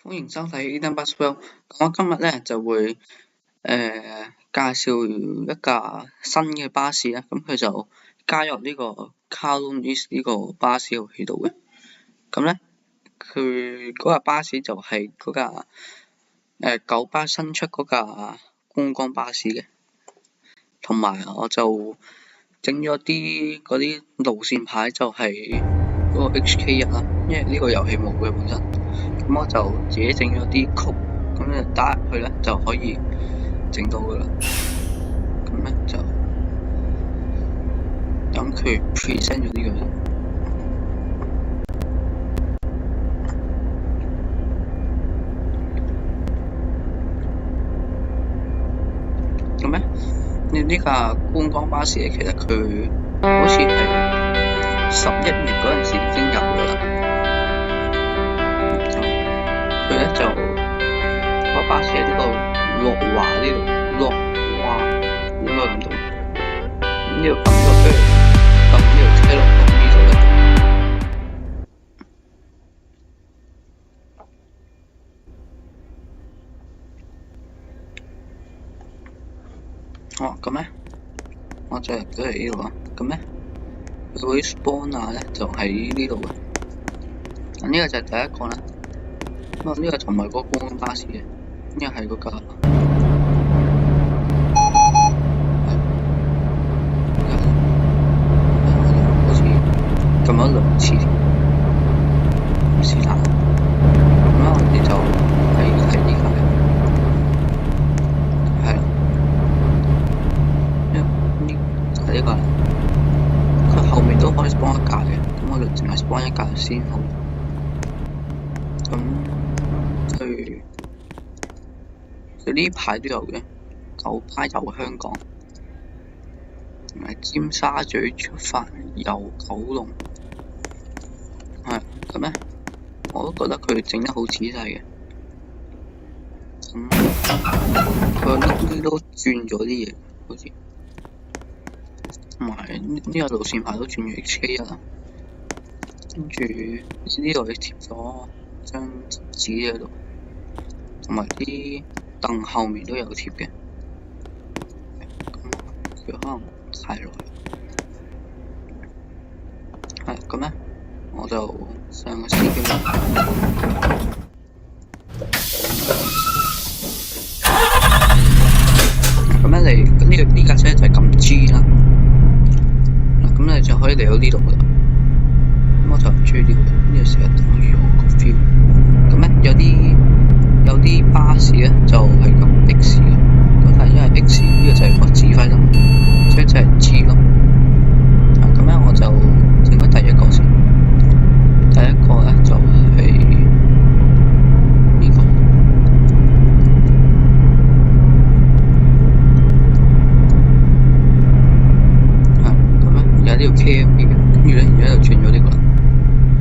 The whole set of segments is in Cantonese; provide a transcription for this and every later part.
歡迎收睇 Eden Bus World。我今日咧就會介紹一架新嘅巴士啦。咁佢就加入呢個 Kowloon East 呢個巴士路喺度嘅。咁咧，佢嗰架巴士就係嗰架九巴新出嗰架觀光巴士嘅。同埋我就整咗啲嗰啲路線牌，就係嗰個 HK1啦，因為呢個遊戲冇嘅本身。咁我就自己整咗啲曲，咁咧打入去咧就可以整到噶啦。咁咧就等佢 present 咗呢個。咁咧，呢架觀光巴士咧，其實佢好似係11月嗰陣時已經有噶啦。佢咧就個巴士喺呢個樂華呢度，樂華應該咁讀。咁呢度撳咗佢，撳呢條車落咁呢度咧。咁咧，我就入咗嚟呢度啊。咁咧，佢嗰啲 spawner 咧就喺呢度嘅。咁呢個就係第一個啦。呢個就唔係嗰個觀光巴士嘅，呢個係嗰架，好似撳咗2次，唔是啦。咁我哋就係呢架，係啦，呢係呢個，佢後面都可以 spawn 一架嘅，咁我哋淨係 spawn 一架先好。咁佢呢排都有嘅，九巴遊香港，同埋尖沙咀出發遊九龍，係咁咧，我都覺得佢整得好仔細嘅。佢呢都轉咗啲嘢，好似，同埋呢個路線牌都轉咗 HK1啦，跟住呢度你貼咗張紙喺度，同埋啲凳後面都有貼嘅。咁佢可能太耐，係咁咧，我就上個司機啦。咁咧呢架車就係撳 G 啦。咁你就可以嚟到呢度噶啦。咁我就唔中意呢個成日等於我個 feel。咁咧有啲巴士咧就係咁 X 嘅，咁但係因為 X 呢個就係個指揮啦，所以就係 G 咯。咁咧我就整咗第一個先，第一個咧就係呢個，咁咧而家呢條 KM 嘅，跟住咧而家就轉咗呢個啦。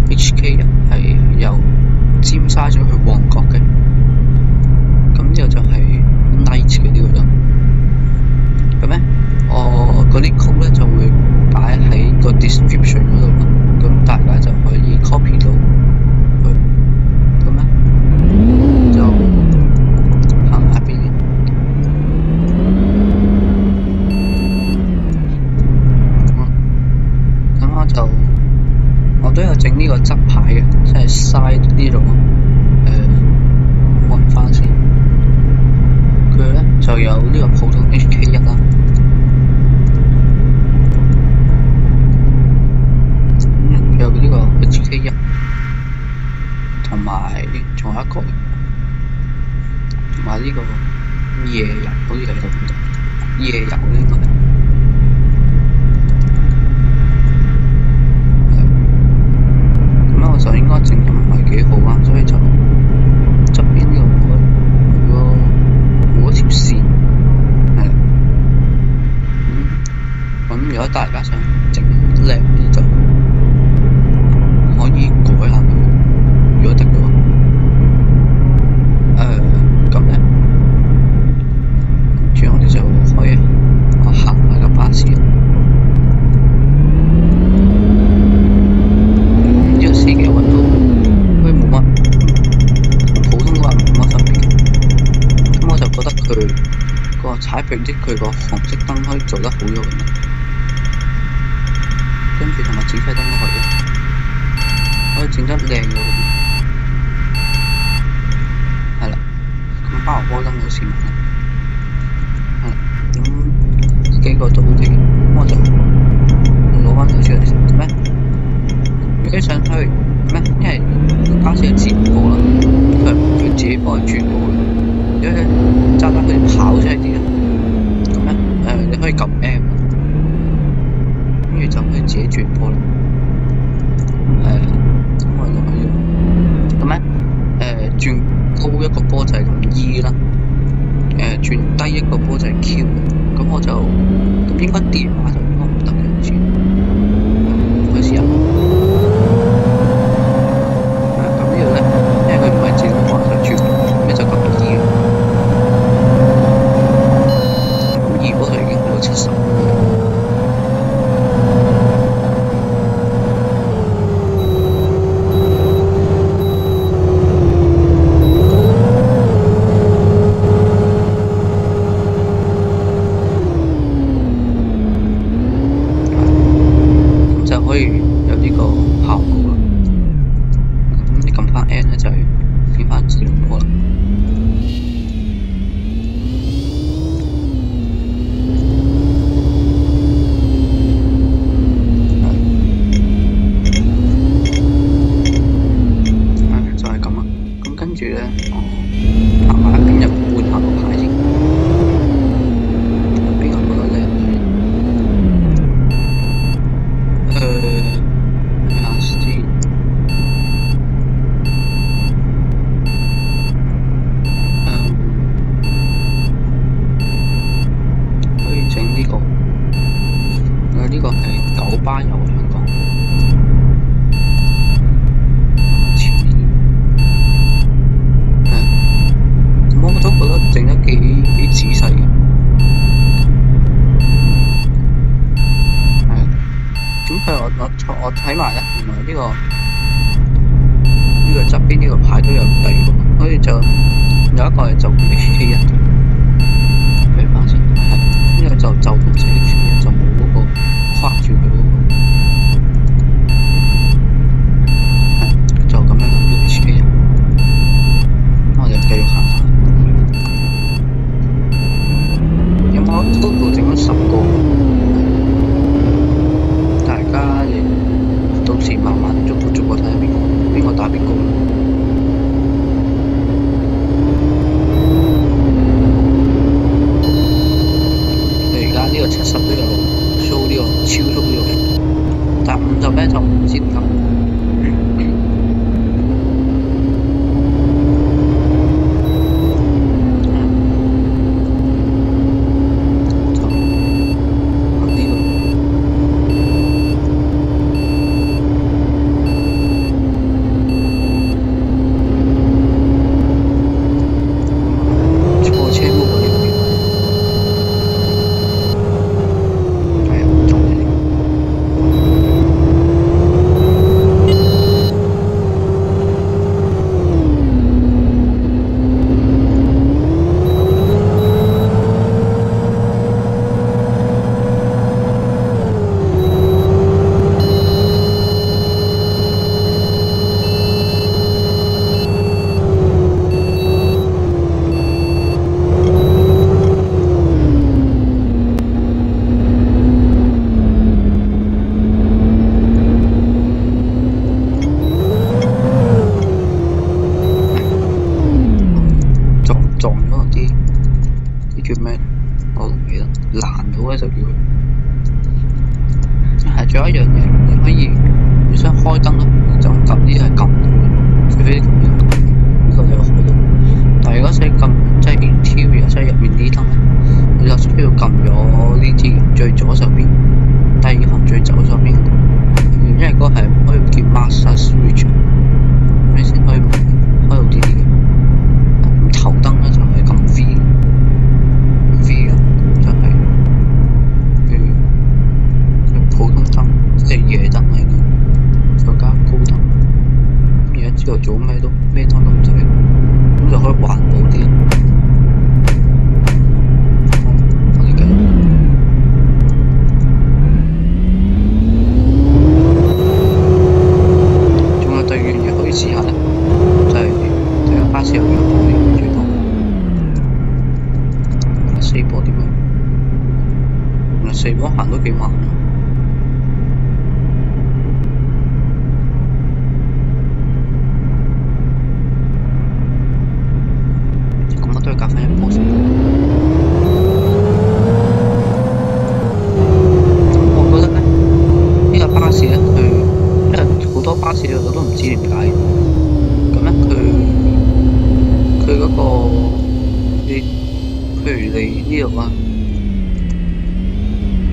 HK1係由尖沙咀去旺角嘅。咁呢個就係 Night 嘅呢個啦。咁咧，我嗰啲曲咧就會擺喺個 description 嗰度啦。咁大家就可以 copy 到佢。咁咧就行下邊。咁我都有整呢個側牌嘅，即係 side 呢度。揾翻先，佢咧就有呢個普通 HK1啦，有呢個 HK1，同埋仲有一個，同埋呢個夜遊好似喺度，夜遊咧應該係。咁咧我就應該整得唔係幾好啊，所以就側邊呢個冇一條線，係啦。咁如果大家想整靚啲就可以改下佢，如果得嘅話。咁咧，跟住我哋就可以行太平啲佢個紅色燈可以做得好咗咁樣，跟住同埋指揮燈都可以，可以整得靚咗咁樣。係啦，咁包羅波燈嘅市民啦，係啦，咁呢幾個都 OK 嘅，咁我就攞翻少少嚟食咩？如果想去咩？因為巴士係接駁啦，佢自己幫你轉過去。如果你揸得佢跑出嚟啲咧，咁咧你可以撳 M， 跟住就可以自己轉波啦。咁我就可以咁咧轉高一個波就係撳 E 啦，轉低一個波就係 Q。咁我就咁應該電話就應該唔得嘅，好似開始啊！咁呢度咧，因為佢唔係自動幫佢轉，咁你就撳 E。咁2波就已經去到70。可以有呢個效果啦。咁你撳翻 N 咧就變翻自動波啦。就係咁啦。咁跟住咧，我行埋一邊入換下個牌先。邊個覺得靚？呢個係九巴遊香港，前面咁我都覺得整得幾仔細嘅，咁我睇埋咧，原來呢個側邊呢個牌都有第二個，所以就有一個就 HK1，睇翻先，呢個就同寫 HK1就冇嗰個。畫住佢嗰個，就咁樣啦，呢個 HK1。咁我哋繼續行下。有冇total整咗10個？大家到時慢慢逐個睇下邊個打邊個。佢而家呢個70都有。show 呢個超速呢個嘅，但50咧就唔知點解。叫咩？我唔記得，爛咗咧就叫佢。係，仲有一樣嘢，你可以你想開燈咧，就撳呢係撳到嘅，除非撳呢個就開到。但係如果想撳即係 interior 即係入面啲燈咧，你就需要撳咗呢啲最左手邊，第二行最左手邊，因為嗰個係可以叫 master switch， 你先可以開到呢啲嘅。咁頭燈咧就係撳 V。就係普通燈，即係夜燈嚟嘅，再加高燈。而家朝頭早咩燈都唔使，咁就可以環保啲。試下咧，就係睇下巴士有幾多部最多。4部點樣？原來4部行都幾慢。咁我都係夾翻1部先。我覺得咧，呢架巴士咧，因為好多巴士我都唔知點解。咁咧佢嗰個譬如你呢度啊，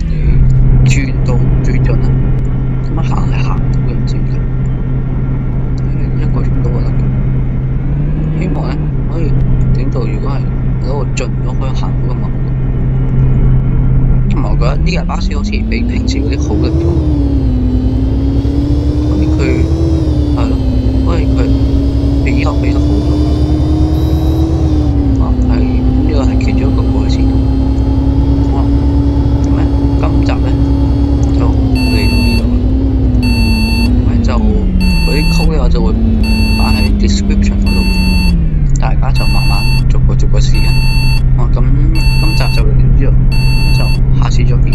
你轉到最盡啊，咁樣行係行唔到嘅，唔知點解。1個鐘都得嘅。希望咧可以整到，如果係嗰個盡咗可以行到咁啊。同埋我覺得呢架巴士好似比平時嗰啲好得多。好似佢係咯，好似佢比得好咗。呢個係其中一個改善。好，咁咧今集咧就嚟到呢度啦。咁就嗰啲 code 咧我就會擺喺 description 嗰度，大家就慢慢逐個試啊。咁今集就嚟到呢度，就下次再見。